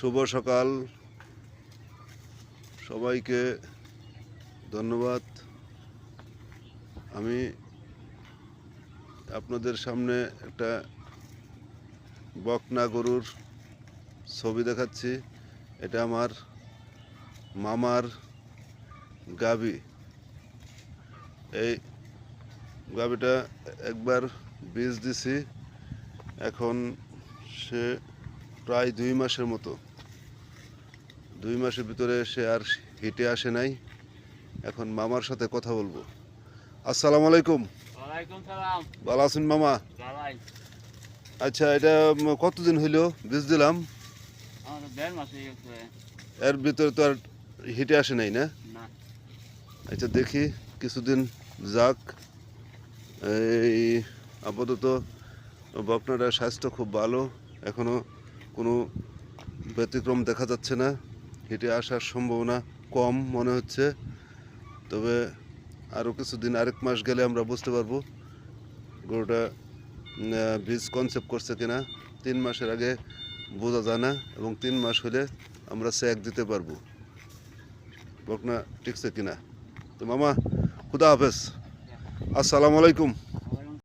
শুভ সকাল সবাইকে ধন্যবাদ। আমি আপনাদের সামনে একটা বকনা গরুর ছবি দেখাচ্ছি। এটা আমার মামার গাভী। এই গাভীটা একবার বীজ দিছি, এখন সে প্রায় 2 মাসের মতো। 2 মাসের ভিতরে সে আর হিটে আসে নাই। এখন মামার সাথে কথা বলবো। আসসালামু আলাইকুম। ওয়ালাইকুম সালাম। ভালো আছেন মামা? ভালাই। আচ্ছা, এটা কতদিন হইলো বীজ দিলাম? আমাদের 1.5 মাস হয়ে গেছে। এর ভিতরে তো আর হিটে আসে নাই না? না। আচ্ছা, দেখি কিছুদিন যাক। এই আপাতত বকনাটার স্বাস্থ্য খুব ভালো, এখনো কোনো ব্যতিক্রম দেখা যাচ্ছে না। হিটে আসার সম্ভাবনা কম মনে হচ্ছে, তবে আরও কিছুদিন, আরেক মাস গেলে আমরা বুঝতে পারবো গরুটা বীজ কনসেপ্ট করছে কিনা। 3 মাসের আগে বোঝা যায় না, এবং 3 মাস হলে আমরা চেক দিতে পারবো বকনা টিকছে কিনা। তো মামা, খুদা হাফেজ। আসসালামু আলাইকুম।